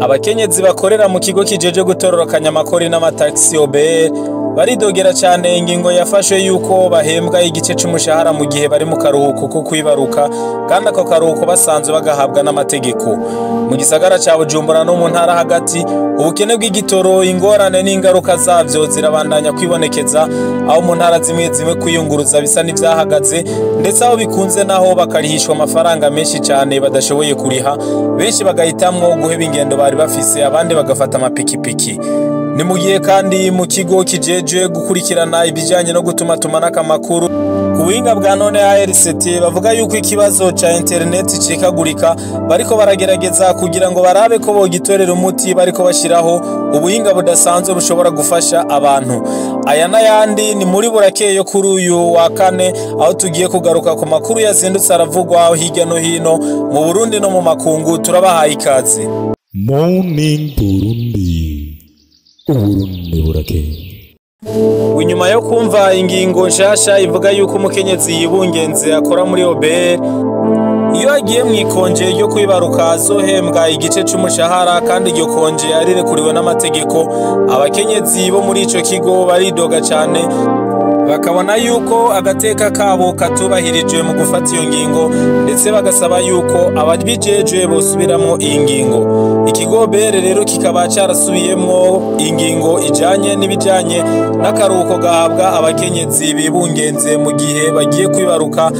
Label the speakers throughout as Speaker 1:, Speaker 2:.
Speaker 1: Abakenyezi bakorera mu kigo kijeje gutororokanya amakori n'amataxi OBR baridogera cyane ingingo yafashe yuko bahembwa igice c'umushahara mu gihe bari mu karuhuko ko kwibaruka kandi ako karuhuko basanzwe bagahabwa n'amategeko. Mu gisagara ca Bujumbura no mu ntara hagati ubukene bw'igitoro, ingorane n'ingaruka zavyo zirabandanya kwibonekeza, aho mu ntara zimwe zimwe kwiyunguruza bisa n'ivyahagaze, ndetse aho bikunze naho bakarihishwa amafaranga menshi cyane badashoboye kuriha, benshi bagahitamwo guheba ingendo bari bafise, abandi bagafata amapikipiki. Ni mu gihe kandi mu kigo kijeje gukurikirana ibijanye no gutumatumanako amakuru ku buhinga bwa none ARCT bavuga yuko ikibazo ca internet cikagurika, bariko baragerageza kugira ngo barabe ko bogitorera umuti, bariko bashiraho ubuhinga budasanzwe bushobora gufasha abantu. Aya n'ayandi ni muri burakeyo kuri uyu wa kane, aho tugiye kugaruka ku makuru yazindutse aravugwa hirya no hino mu Burundi no mu makungu. Turabahaye ikaze.
Speaker 2: Morning Burundi, Uburundi burakeye.
Speaker 1: Nyuma yo kumva ingingo nshasha ivuga yuko umukenyezi yibungenze akora muri OBR iyo agiye mwikonje ryo kwibaruka azohembwa igice c'umushahara, kandi iryo konje arirekuriwe n'amategeko, abakenyezi bo muri ico kigo baridoga cyane, bakabona yuko agateka kabo katubahirijwe mu gufata iyo ngingo, ndetse bagasaba yuko ababijejwe bosubiramo iyi ngingo. Ikigo OBR rero kikaba carasubiyemwo ingingo ijanye n'ibijanye n'akaruhuko gahabwa abakenyezi bibungenze mu gihe bagiye kwibaruka.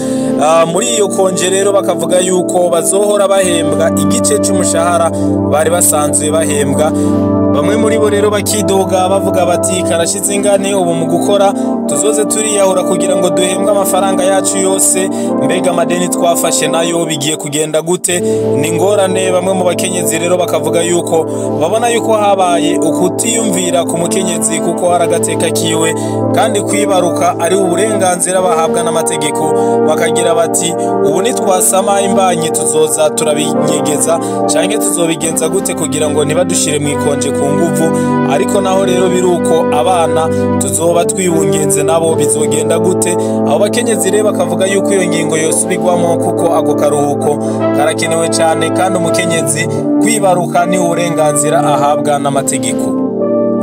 Speaker 1: Muri iyo konje rero bakavuga yuko bazohora bahembwa igice c'umushahara bari basanzwe bahembwa. Bamwe muri bo rero bakidoga bavuga bati karashize ingane ubu mu gukora tuzoze turiyahura kugira ngo duhembwe amafaranga yacu yose, mbega amadeni twafashe nayo bigiye kugenda gute? Ni ngorane. Bamwe mu bakenyezi rero bakavuga yuko babona yuko habaye ukutiyumvira ku mukenyezi, kuko hari agateka kiwe kandi kwibaruka ari uburenganzira bahabwa n'amategeko. Bakagira bati ubu nitwasama imbanyi tuzoza turabinyegeza canke tuzobigenza gute kugira ngo ntibadushire mwikonje ku nguvu? Ariko naho rero biruko abana tuzoba twibungenze nabo bizogenda gute? Abo bakenyezi rero bakavuga yuko iyo ngingo yosubirwamo, kuko ako karuhuko karakenewe cyane, kandi umukenyezi kwibaruka ni uburenganzira ahabwa n'amategeko.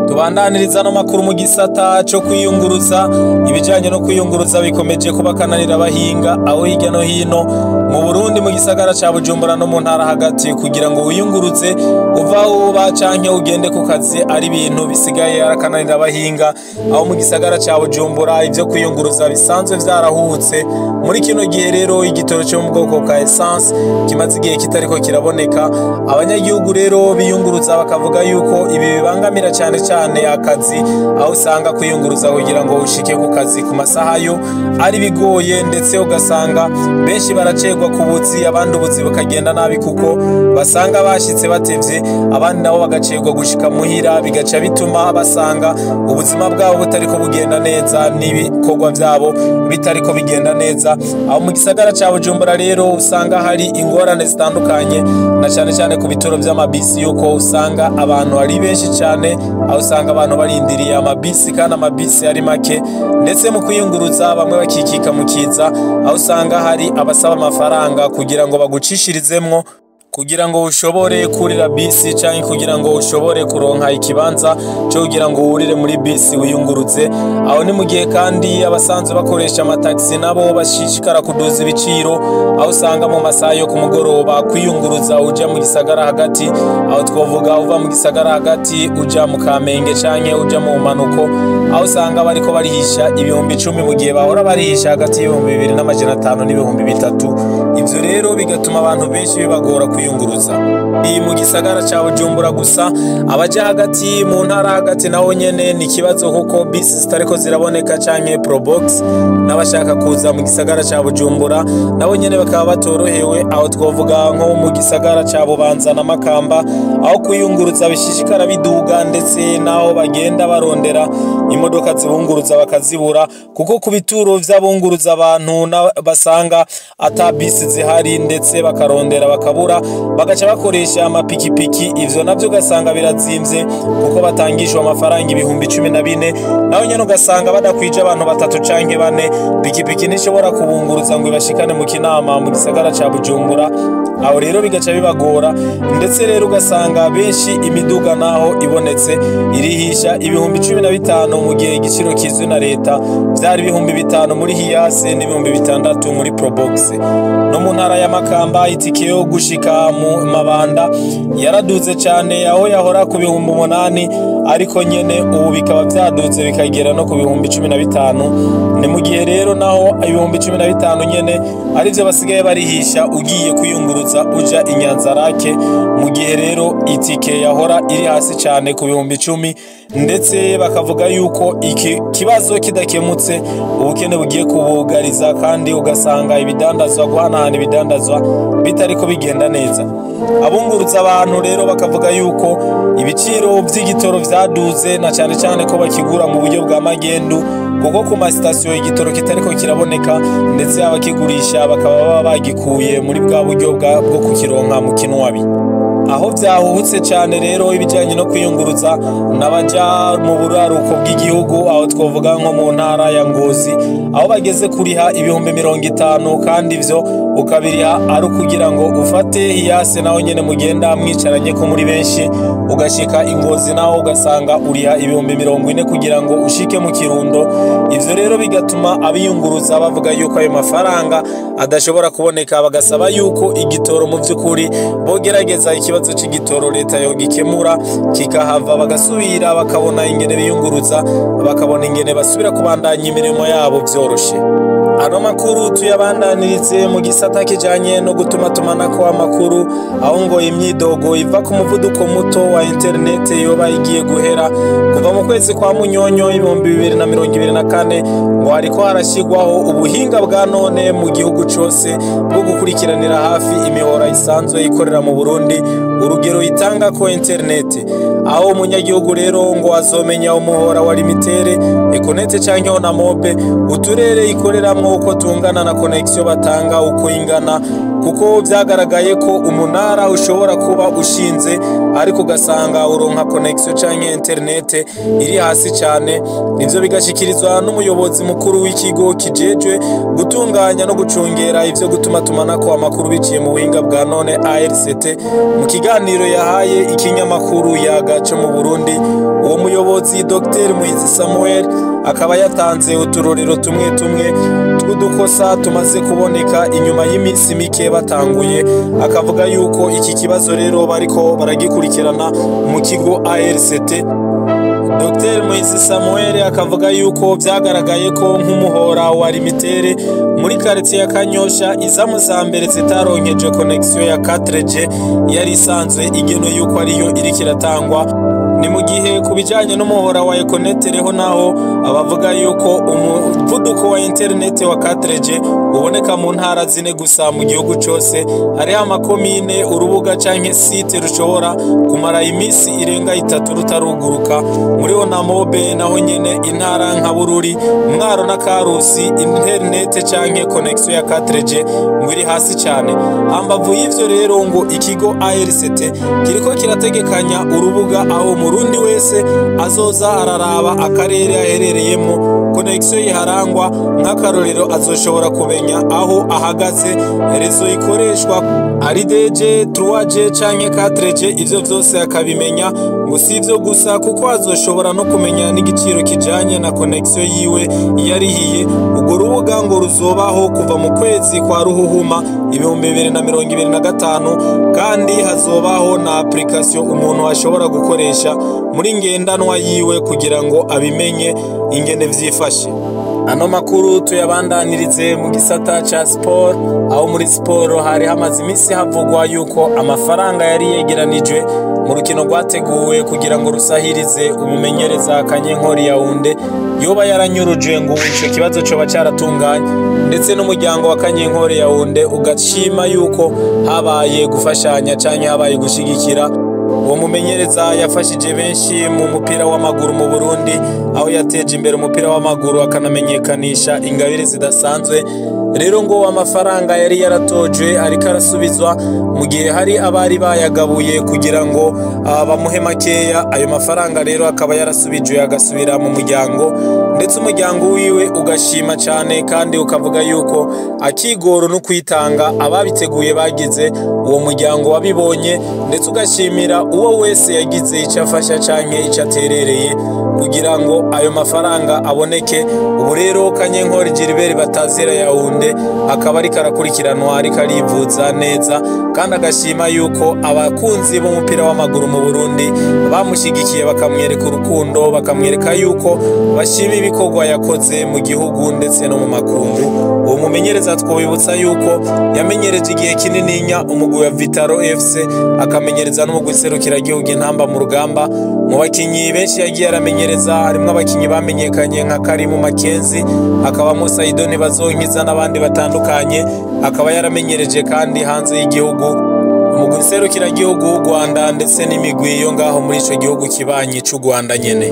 Speaker 1: Tubandaniriza no makuru mu gisata cyo kwiyunguruza. Ibijanye no kwiyunguruza bikomeje kubakananira abahinga aho hirya no hino mu Burundi, mu gisagara ca Bujumbura no mu ntara hagati, kugira ngo wiyunguruze uva aho uba canke ugende ku kazi ari ibintu bisigaye arakananira abahinga. Aho mu gisagara ca Bujumbura ivyo kwiyunguruza bisanzwe vyarahutse muri kino gihe rero igitoro cyo mu bwoko bwa essence kimaze igihe kitariko kiraboneka. Abanyagihugu rero biyunguruza bakavuga yuko ibi bibangamira cyane akazi, aho usanga kwiyunguruza kugira ngo ushike ku kazi ku masaha yo ari bigoye, ndetse ugasanga benshi baracegwa ku buzi, abandi ubuzi bukagenda nabi kuko basanga bashitse batevye, abandi nabo bagacegwa gushika muhira, bigaca bituma basanga ubuzima bwabo butariko bugenda neza n'ibikorwa byabo bitariko bigenda neza. Aho mu gisagara ca Bujumbura rero usanga hari ingorane zitandukanye, na cyane cyane ku bitoro by'amabisi, yuko usanga abantu ari benshi cyane, aho usanga abantu barindiriye amabisi kandi amabisi ari make, ndetse mu kwiyunguruza bamwe bakikika mu kiza, aho usanga hari abasaba amafaranga kugira ngo bagucishirizemwo kugira ngo ushobore kurira bisi canke kugira ngo ushobore kuronka ikibanza cyo kugira ngo urire muri bisi wiyunguruze. Aho ni mu gihe kandi abasanzwe bakoresha amataxi nabo bashishikara kuduza ibiciro, aho usanga mu masaha yo ku mugoroba kwiyunguruza uja mu gisagara hagati, aho twovuga uva mu gisagara hagati uja mu Kamenge canke uja mu manuko, aho usanga bariko barihisha ibihumbi 10 mu gihe bahora barihisha hagati y'ibihumbi 2,500 n'ibihumbi 3. Ivyo rero bigatuma abantu benshi bibagora kwiyunguruza. Ni mu gisagara ca Bujumbura gusa, abaje hagati mu ntara hagati naho nyene ni kibazo, kuko bisi zitariko ziraboneka canke Probox, n'abashaka kuza mu gisagara ca Bujumbura nabo nyene bakaba batorohewe. Aho twovuga nko mu gisagara ca Bubanza na Makamba, aho kwiyunguruza bishishikara biduga, ndetse naho bagenda barondera imodoka zibunguruza bakazibura, kuko ku bituro vy'abunguruza abantu basanga ata bisi zihari, ndetse bakarondera bakabura, bagaca bakoresha amapikipiki. Ivyo navyo ugasanga birazimvye kuko batangishwa amafaranga ibihumbi 14, naho nyene ugasanga badakwije abantu 3 canke 4. Pikipiki nishobora kubunguruza ngo ibashikane mu Kinama mu gisagara ca Bujumbura, aho rero bigaca bibagora, ndetse rero ugasanga benshi imiduga naho ibonetse irihisha ibihumbi 15 mu gihe igiciro kizwi na leta byari ibihumbi 5 muri Hiace n'ibihumbi 6 muri Probox. No mu ntara ya Makamba itike yo gushika mu Mabanda yaraduze cyane, aho yahora ku bihumbi 8 ariko nyene ubu bikaba byaduze bikagera no ku bihumbi 15. Ni mu gihe rero naho ibihumbi 15 nyene ari byo basigaye barihisha ugiye kuyunguruza uja Inyanzarake, mu gihe rero itike yahora iri hasi cyane ku bihumbi 10, ndetse bakavuga yuko iki kibazo kidakemutse ubukene bugiye kubugariza, kandi ugasanga ibidandazwa guhanahana ibidandazwa bitariko bigenda neza. Abunguruza abantu rero bakavuga yuko ibiciro by'igitoro vyaduze, na cyane cyane ko bakigura mu buryo bwa magendu, kuko ku masitasiyo igitoro kitariko kiraboneka, ndetse abakigurisha bakaba baba bagikuye muri bwa buryo bwo kukironka mu kinwabi. Aho byahuhutse cyane rero ibijyanye no kwiyunguruza n'abaja mu buraruko bw'igihugu, aho twovuga nko mu ntara ya Ngozi, aho bageze kuriha ibihumbi 50, kandi ivyo ukabiriha ari kugira ngo ufate Hiace naho nyene mugenda mwicaranye ko muri benshi, ugashika Ingozi naho ugasanga uriha ibihumbi 40 kugira ngo ushike mu Kirundo. Ivyo rero bigatuma abiyunguruza bavuga yuko ayo mafaranga adashobora kuboneka, bagasaba yuko igitoro mu by'ukuri bogerageza ikibazo c'igitoro leta yo gikemura kikahava, bagasubira bakabona ingene biyunguruza, bakabona ingene basubira kubandanya imirimo yabo byoroshe. Ano makuru tuyabandanirize mu gisata kijanye no gutumatumanako amakuru, aho ngo imyidogo iva ku muvuduko muto wa internet yoba igiye guhera kuva mu kwezi kwa Munyonyo 2024, ngo hariko harashyirwaho ubuhinga bwa none mu gihugu cose bwo gukurikiranira hafi imihora isanzwe ikorera mu Burundi urugero itanga ko internet, aho umunyagihugu rero ngo azomenya umuhora wa limitere Econet canke na mobe, uturere ikoreramwo uko tungana na connection batanga uko ingana, kuko byagaragaye ko umunara ushobora kuba ushinze ariko ugasanga uronka connection canke internet iri hasi cyane. Nivyo bigashikirizwa n'umuyobozi mukuru w'ikigo kijejwe gutunganya no gucungera ivyo gutumatumanako amakuru biciye mu buhinga bwa none ARCT, mu kiganiro yahaye ikinyamakuru Yagaco mu Burundi. Uwo muyobozi Dr Muhizi Samuel akaba yatanze uturorero tumwe tw'udukosa tumaze kuboneka inyuma y'iminsi mike batanguye, akavuga yuko iki kibazo rero bariko baragikurikirana mu kigo ARCT. Dr Muhizi Samuel akavuga yuko byagaragaye ko nk'umuhora wa limitere muri quartier ya Kanyosha izamu za mbere zitaronkeje connection ya 4G yari isanzwe igeno yuko ariyo iri kiratangwa. Ni mu gihe kubijanye n'umuhora wa Econet reho naho abavuga yuko umuvuduko wa internet wa 4G uboneka mu ntara zine gusa mu gihugu cyose, ari amakomine urubuga canke site rushobora kumara imisi irenga 3 rutaruguruka. Muri Onamobe naho nyene intara nka Bururi, Mwaro na Karusi internet canke connection ya 4G ngwiri hasi cyane. Hambavu y'ivyo rero ngo ikigo ARCT kiriko kirategekanya urubuga aho Murundi wese azoza araraba akarere aherereyemo connection yiharangwa, nk'akarorero azoshobora kumenya aho ahagaze, rezo ikoreshwa ari 2G 3G canke 4G, ivyo vyose akabimenya. Ngo sivyo gusa kuko azoshobora no kumenya n'igiciro kijanye na connection yiwe yarihiye. Ubwo rubuga ngo ruzobaho kuva mu kwezi kwa Ruhuhuma 2025, kandi hazobaho na application umuntu ashobora gukoresha muri ngendanwa yiwe kugira ngo abimenye ingene vyifashe. Ano makuru tuyabandanirize mu gisata ca sport, aho muri sport hari hamaze imisi havugwa yuko amafaranga yari yegeranijwe mu rukino rwateguwe kugira ngo rusahirize umumenyereza Kanyenkore Yaounde yoba yaranyuruje ngo ico kibazo coba caratunganye, ndetse n'umuryango wa Kanyenkore Yaounde ugashima yuko habaye gufashanya canke habaye gushigikira. Uwo mumenyereza yafashije benshi mu mupira w'amaguru mu Burundi, aho yateje imbere umupira w'amaguru akanamenyekanisha ingabire zidasanzwe rero ngo amafaranga yari yaratoje ariko arasubizwa mu gihe hari abari bayagabuye kugira ngo bamuhe makeya. Ayo mafaranga rero akaba yarasubijwe agasubira mu muryango, ndetse umuryango wiwe ugashima cyane kandi ukavuga yuko akigoro no kwitanga ababiteguye bagize, uwo muryango wabibonye, ndetse ugashimira uwo wese yagize icyo afasha canke icyo aterereye kugira ngo ayo mafaranga aboneke. Ubu rero Kanyenkore Gilbert Batazira Yaounde akaba ariko arakurikiranwa, ariko arivuza neza, kandi agashima yuko abakunzi b'umupira w'amaguru mu Burundi bamushigikiye, bakamwereka urukundo, bakamwereka yuko bashima ibikorwa yakoze mu gihugu ndetse no mu makungu. Uwo mumenyereza twobibutsa yuko yamenyereje igihe kinininya umugwi wa Vitaro FC, akamenyereza n'umugwi serukiragihugu Intamba mu Rugamba. Mu bakinyi benshi yagiye aramenyereza harimo abakinyi bamenyekanye nka Karimu Makenzi, akabamo Saidoni Bazonkiza n'abandi batandukanye. Akaba yaramenyereje kandi hanze y'igihugu umugwi serukiragihugu w'u Rwanda ndetse n'imigwi yo ngaho muri ico gihugu kibanyi c'u Rwanda nyene.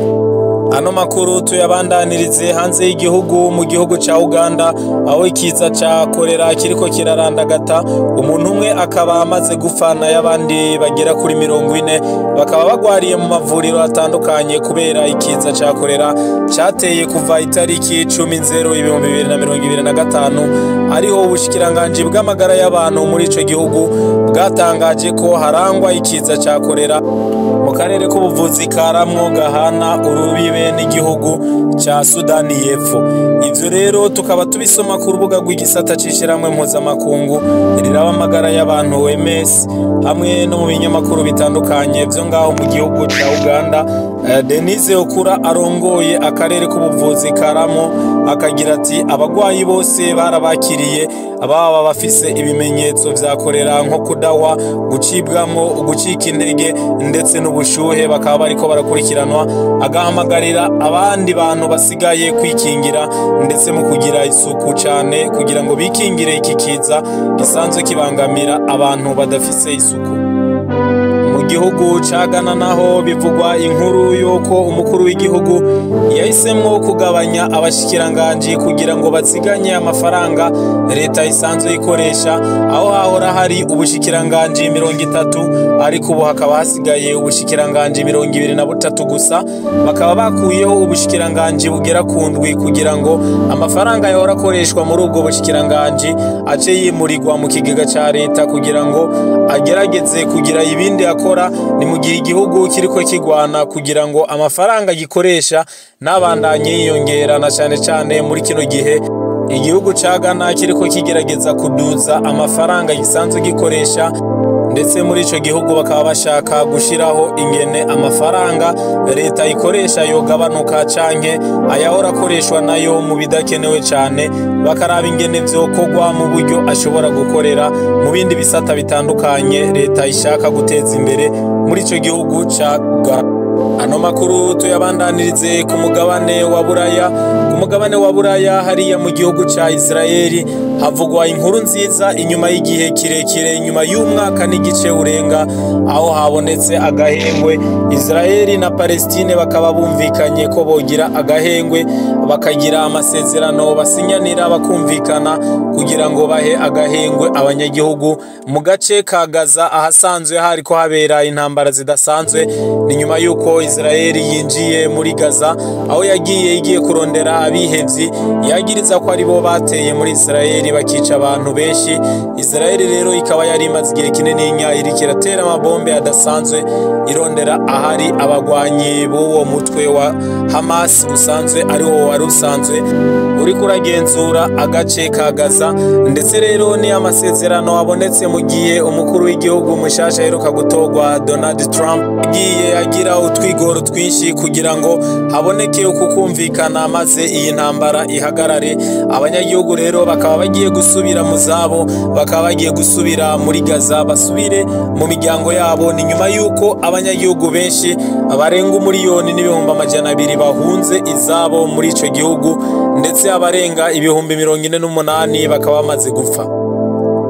Speaker 1: Ano makuru tuyabandanirize hanze y'igihugu, mu gihugu ca Uganda, aho ikiza ca korera kiriko kirarandagata. Umuntu umwe akaba amaze gupfana, y'abandi bagera kuri 40 bakaba bagwariye mu mavuriro atandukanye kubera ikiza ca korera cateye kuva itariki 10/0/2025. ariho ubushikiranganje bw'amagara y'abantu muri ico gihugu bwatangaje ko harangwa ikiza ca korera mu karere k'ubuvuzi karamwo gahana urubibe n'igihugu ca Sudani y'Epfo. Ivyo rero tukaba tubisoma ku rubuga rw'igisata cishiramwe mpuzamakungu riraba amagara y'abantu OMS, hamwe no mu binyamakuru bitandukanye vyo ngaho mu gihugu ca Uganda. Denise Okura arongoye akarere k'ubuvuzi karamo akagira ati abagwayi bose barabakiriye, ababa bafise ibimenyetso vya korera nko kudahwa, gucibwamwo, gucika intege ndetse n'ubushuhe bakaba bariko barakurikiranwa. Agahamagarira abandi bantu basigaye kwikingira ndetse mu kugira isuku cyane kugira ngo bikingire iki kiza gisanzwe kibangamira abantu badafise isuku. Mu gihugu ca Ghana naho bivugwa inkuru yuko umukuru w'igihugu yahisemwo kugabanya abashikiranganje kugira ngo baziganye amafaranga leta isanzwe ikoresha, aho hahora hari ubushikiranganje 30 ariko ubu hakaba hasigaye ubushikiranganje 23 gusa. Bakaba bakuyeho ubushikiranganje bugera ku ndwi kugira ngo amafaranga yahora akoreshwa muri ubwo bushikiranganje ace yimurirwa mu kigega ca leta kugira ngo agerageze kugira ibindi akora. Ni mu gihe igihugu kiriko kigwana kugira ngo amafaranga gikoresha nabandanye yiyongera, na cyane cyane muri kino gihe igihugu ca Ghana kiriko kigerageza kuduza amafaranga gisanzwe gikoresha, ndetse muri ico gihugu bakaba bashaka gushiraho ingene amafaranga leta ikoresha yogabanuka canke ayahora akoreshwa nayo mu bidakenewe cyane, bakaraba ingene vyokorwa mu buryo ashobora gukorera mu bindi bisata bitandukanye leta ishaka guteza imbere muri ico gihugu ca Ghana. Ano makuru tuyabandanirize ku mugabane wa Buraya. Ku mugabane wa Buraya hariya mu gihugu ca Israeli havugwa inkuru nziza inyuma y'igihe kirekire, inyuma y'umwaka n'igice urenga, aho habonetse agahengwe. Israeli na Palestine bakaba bumvikanye ko bogira agahengwe, bakagira amasezerano basinyanira, bakumvikana kugira ngo bahe agahengwe abanyagihugu mu gace ka Gaza ahasanzwe hariko habera intambara zidasanzwe. Ni nyuma yuko Israeli yinjiye muri Gaza, aho igiye kurondera abihevyi yagiriza ko ari bo bateye muri Israeli bakica abantu benshi. Israeli rero ikaba yari imaze igihe kinini iriko iratera amabombe adasanzwe irondera ahari abagwanyi b'uwo mutwe wa Hamas usanzwe ariwo wari usanzwe uri kuragenzura agace ka Gaza. Ndetse rero ni amasezerano abonetse mu gihe umukuru w'igihugu mushasha aheruka gutorwa Donald Trump agiye agira utwigoro twinshi kugira ngo haboneke ukukumvikana maze iyi ntambara ihagarare. Abanyagihugu rero bakaba bagiye gusubira mu zabo, bakaba bagiye gusubira muri Gaza, basubire mu miryango yabo. Ni nyuma yuko abanyagihugu benshi abarenga 1,200,000 bahunze izabo muri ico gihugu, ndetse abarenga 48,000 bakaba bamaze gupfa.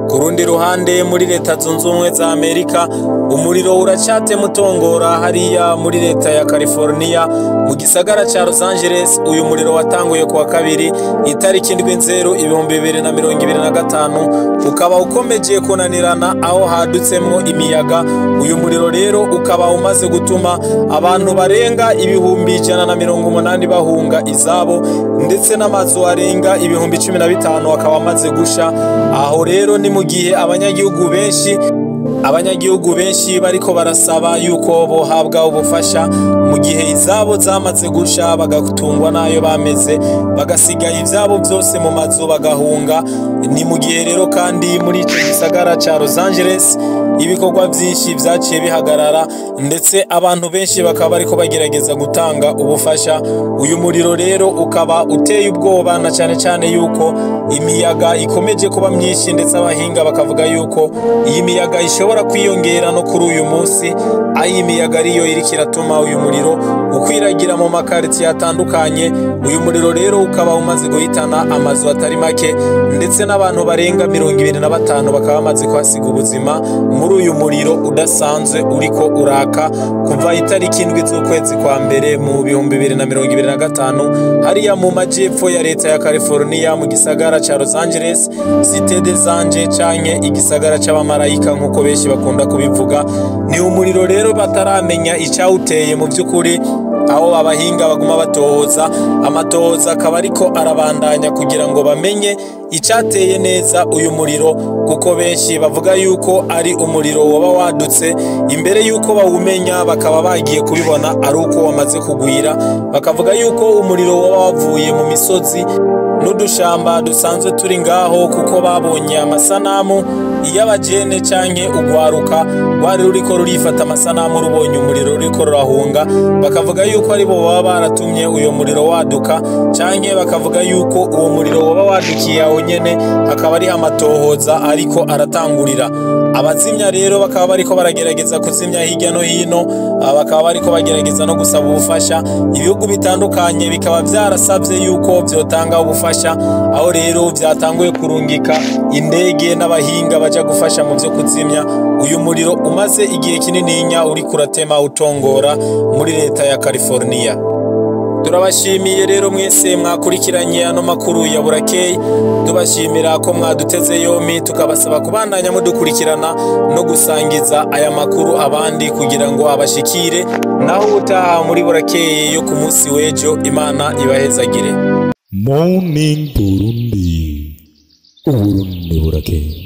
Speaker 1: Ku rundi ruhande muri leta zunze ubumwe za Amerika umuriro uracyatema utongora hariya muri leta ya California mu gisagara ca Los Angeles. Uyu muriro watanguye kuwa kabiri itariki 7/2025 ukaba ukomeje kunanirana aho hadutsemwo imiyaga. Uyu muriro rero ukaba umaze gutuma abantu barenga ibihumbi 180 bahunga izabo, ndetse n'amazu arenga ibihumbi 15 akaba amaze gusha. Aho rero ni mu gihe abanyagihugu benshi bariko barasaba yuko bohabwa ubufasha mu gihe izabo zamaze gusha, bagatungwa nayo bameze, bagasigaye ivyabo byose mu mazu bagahunga. Ni mu gihe rero kandi muri ico gisagara ca Los Angeles ibikorwa byinshi vyaciye bihagarara, ndetse abantu benshi bakaba bariko bagerageza gutanga ubufasha. Uyu muriro rero ukaba uteye ubwoba, na cyane cyane yuko imiyaga ikomeje kuba myinshi, ndetse abahinga bakavuga yuko iyi miyaga ishobora kwiyongera no kuri uyu munsi, aho imiyaga ariyo iriko iratuma uyu muriro ukwiragira mu makaritiye atandukanye. Uyu muriro rero ukaba umaze guhitana amazu atari make, ndetse n'abantu barenga 25 bakaba bamaze kuhasiga ubuzima muri uyu muriro udasanzwe uriko uraka kuva itariki 7 z'ukwezi kwa mbere mu 2025 hariya mu majepfo ya leta ya California mu gisagara ca Los Angeles, Cité des Anges canke igisagara c'abamarayika nkuko benshi bakunda kubivuga. Ni umuriro rero bataramenya icawuteye mu by'ukuri, aho abahinga baguma batohoza. Amatohoza akaba ariko arabandanya kugira ngo bamenye icateye neza uyu muriro, kuko benshi bavuga yuko ari umuriro waba wadutse imbere yuko bawumenya, bakaba bagiye kubibona ari uko wamaze kugwira. Bakavuga yuko umuriro waba wavuye mu misozi n'udushamba dusanzwe turi ngaho, kuko babonye amasanamu y'abajene canke ugwaruka rwari ruriko rurifata amasanamu rubonye umuriro ruriko rurahunga. Bakavuga yuko ari bo baba baratumye uyo muriro waduka, canke bakavuga yuko uwo muriro waba wadukiye aho nyene, akaba ari amatohoza ariko aratangurira. Abazimya rero bakaba bariko baragerageza kuzimya hirya no hino, bakaba bariko bagerageza no gusaba ubufasha. Ibihugu bitandukanye bikaba vyarasavye yuko vyotanga ubufasha, aho rero vyatanguye kurungika indege n'abahinga baja gufasha mu vyo kuzimya uyu muriro umaze igihe kinininya uri kuratema utongora muri leta ya California. Turabashimiye rero mwese mwakurikiranye ano makuru ya Burakeye, tubashimira ko mwaduteze yompi, tukabasaba kubandanya mudukurikirana no gusangiza aya makuru abandi kugira ngo abashikire. Naho utaha muri Burakeye yo ku munsi w'ejo, Imana ibahezagire.
Speaker 2: Morning Burundi, Uburundi burakeye.